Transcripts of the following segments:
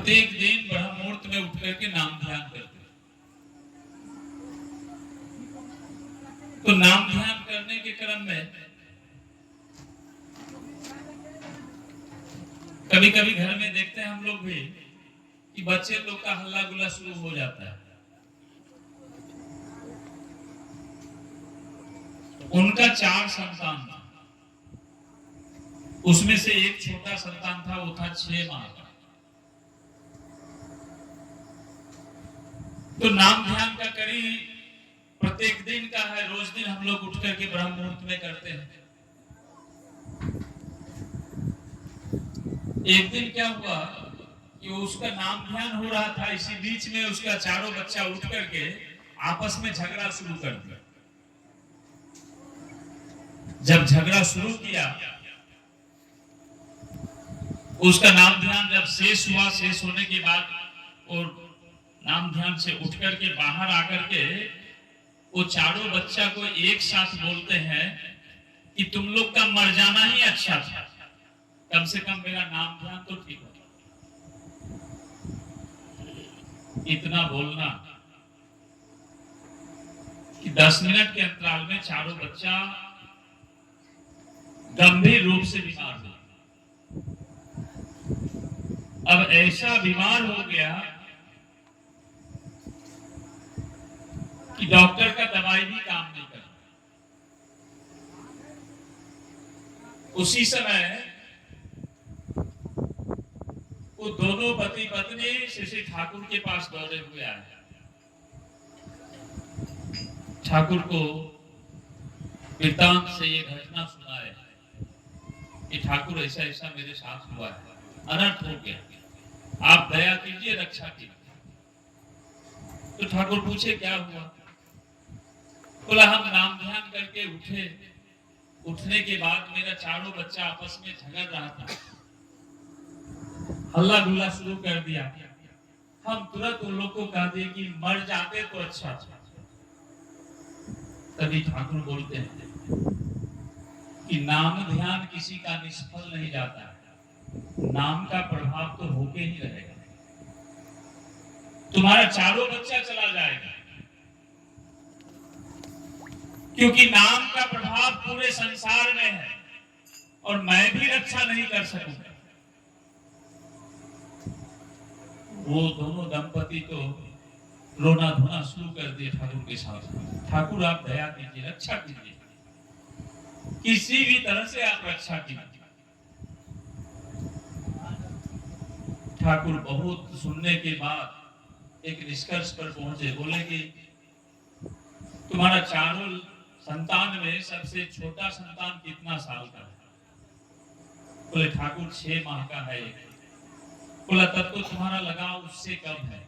प्रत्येक दिन ब्रह्म मुहूर्त में उठ करके नाम ध्यान करते हैं। तो नाम ध्यान करने के क्रम में कभी कभी घर में देखते हैं हम लोग भी कि बच्चे लोग का हल्ला गुल्ला शुरू हो जाता है। उनका 4 संतान था, उसमें से एक छोटा संतान था, वो था 6 माह का। तो नाम ध्यान का करी प्रत्येक दिन का है, रोज दिन हम लोग उठ करके ब्रह्म मुहूर्त में करते हैं। एक दिन क्या हुआ कि उसका नाम ध्यान हो रहा था, इसी बीच में उसका चारों बच्चा उठ करके आपस में झगड़ा शुरू कर दिया। जब झगड़ा शुरू किया, उसका नाम ध्यान जब शेष हुआ, शेष होने के बाद और नाम ध्यान से उठ करके बाहर आकर के वो चारों बच्चा को एक साथ बोलते हैं कि तुम लोग का मर जाना ही अच्छा था, कम से कम मेरा नाम ध्यान तो ठीक हो। इतना बोलना कि 10 मिनट के अंतराल में चारों बच्चा गंभीर रूप से बीमार हो। अब ऐसा बीमार हो गया कि डॉक्टर का दवाई भी काम नहीं कर। उसी समय वो दोनों पति पत्नी श्री ठाकुर के पास दौड़े हुए आए। ठाकुर को वृत्तांत से ये घटना सुनाए कि ठाकुर ऐसा ऐसा मेरे साथ हुआ है, अनर्थ हो गया, आप दया कीजिए, रक्षा कीजिए। तो ठाकुर पूछे क्या हुआ? बोला हम नाम ध्यान करके उठे, उठने के बाद मेरा चारों बच्चा आपस में झगड़ रहा था, हल्ला गुल्ला शुरू कर दिया। हम तुरंत उन लोग को कह दिए कि मर जाते तो अच्छा था। तभी ठाकुर बोलते हैं कि नाम ध्यान किसी का निष्फल नहीं जाता है, नाम का प्रभाव तो होके ही रहेगा। तुम्हारा चारों बच्चा चला जाएगा, क्योंकि नाम का प्रभाव पूरे संसार में है और मैं भी रक्षा नहीं कर सकूंगा। वो दोनों दंपति तो रोना धोना शुरू कर दिए ठाकुर के साथ। ठाकुर आप दया कीजिए, रक्षा कीजिए, किसी भी तरह से आप रक्षा कीजिए। ठाकुर बहुत सुनने के बाद एक निष्कर्ष पर पहुंचे। बोले कि तुम्हारा चारों संतान में सबसे छोटा संतान कितना साल का है? बोले ठाकुर 6 माह का है। बोला तब तो तुम्हारा लगाव उससे कम है,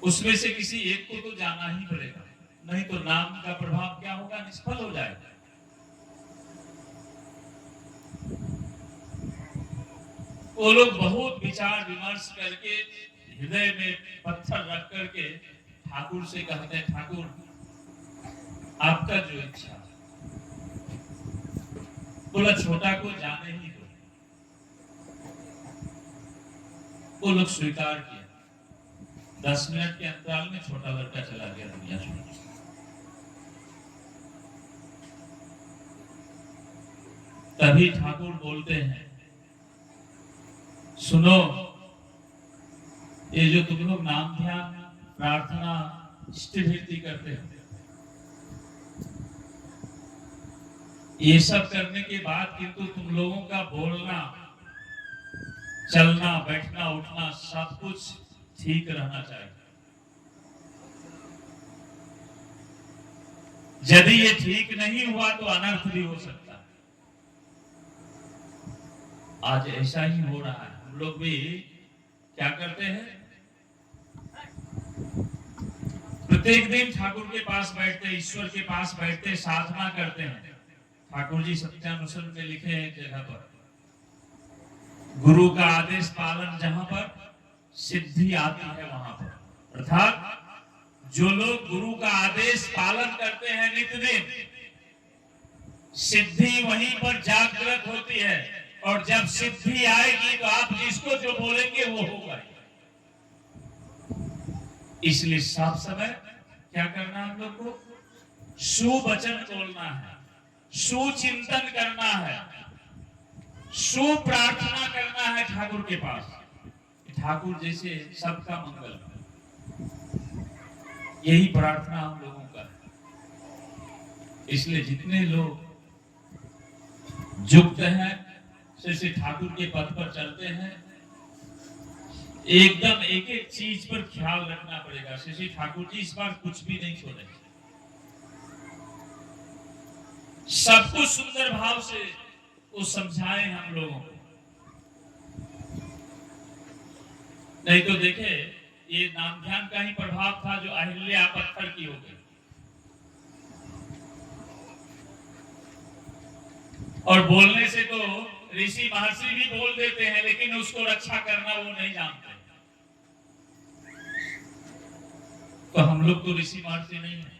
उसमें से किसी एक को तो जाना ही पड़ेगा, नहीं तो नाम का प्रभाव क्या होगा, निष्फल हो जाएगा। वो लोग बहुत विचार विमर्श करके हृदय में पत्थर रख करके ठाकुर से कहते हैं, ठाकुर आपका जो इच्छा। बोला छोटा को जाने ही दो। वो लोग स्वीकार किया। 10 मिनट के अंतराल में छोटा लड़का चला गया दुनिया छोड़। तभी ठाकुर बोलते हैं, सुनो, ये जो तुम लोग नाम ध्यान प्रार्थना इष्टभृति करते हो, ये सब करने के बाद किंतु तुम लोगों का बोलना, चलना, बैठना, उठना सब कुछ ठीक रहना चाहिए। यदि ये ठीक नहीं हुआ तो अनर्थ भी हो सकता है। आज ऐसा ही हो रहा है। हम लोग भी क्या करते हैं, प्रत्येक दिन ठाकुर के पास बैठते, ईश्वर के पास बैठते, साधना करते हैं। ठाकुर जी सत्यानुसूल में लिखे हैं एक जगह पर, गुरु का आदेश पालन जहां पर सिद्धि आती है वहां पर। अर्थात जो लोग गुरु का आदेश पालन करते हैं नित्य दिन, सिद्धि वहीं पर जागृत होती है। और जब सिद्धि आएगी तो आप जिस जिसको जो बोलेंगे वो होगा। इसलिए सब समय क्या करना हम लोग को? सुवचन बोलना है, सुचिंतन करना है, सुप्रार्थना करना है ठाकुर के पास। ठाकुर जैसे सबका मंगल, यही प्रार्थना हम लोगों का है। इसलिए जितने लोग युक्त हैं, जैसे ठाकुर के पथ पर चलते हैं, एकदम एक एक चीज पर ख्याल रखना पड़ेगा। श्री ठाकुर जी इस बार कुछ भी नहीं छोड़े, सब कुछ सुंदर भाव से वो समझाए हम लोगों को। नहीं तो देखे ये नाम ध्यान का ही प्रभाव था जो अहिल्या पत्थर की हो गई। और बोलने से तो ऋषि महर्षि भी बोल देते हैं, लेकिन उसको रक्षा करना वो नहीं जानते। तो हम लोग तो ऋषि महर्षि नहीं है,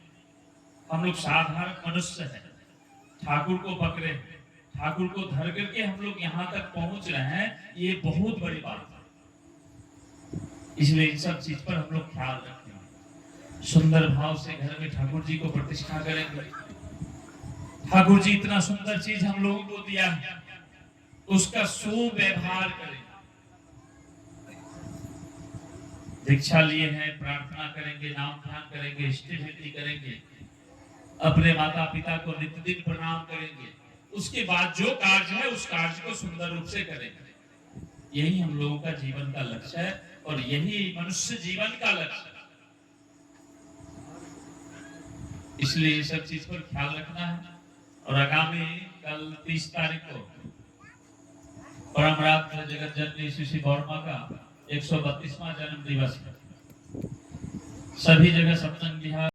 हम लोग साधारण मनुष्य हैं। ठाकुर को पकड़े, ठाकुर को धर करके हम लोग यहाँ तक पहुंच रहे हैं, ये बहुत बड़ी बात है। इसलिए इन सब चीज पर हम लोग ख्याल रखें। सुंदर भाव से घर में ठाकुर जी को प्रतिष्ठा करेंगे। ठाकुर जी इतना सुंदर चीज हम लोगों को दिया है, उसका सुव्यवहार करें। दीक्षा लिए हैं, प्रार्थना करेंगे, नाम ध्यान करेंगे, इष्टसिद्धि करेंगे, अपने माता पिता को नित्य दिन प्रणाम करेंगे। उसके बाद जो कार्य है उस कार्य को सुंदर रूप से करेंगे। यही हम लोगों का जीवन का लक्ष्य है और यही मनुष्य जीवन का लक्ष्य है। इसलिए ये सब चीज पर ख्याल रखना है। और आगामी कल 30 तारीख को परमरात जगत जननी श्री गौर मां का 132वां जन्म दिवस है। सभी जगह सत्संग विहार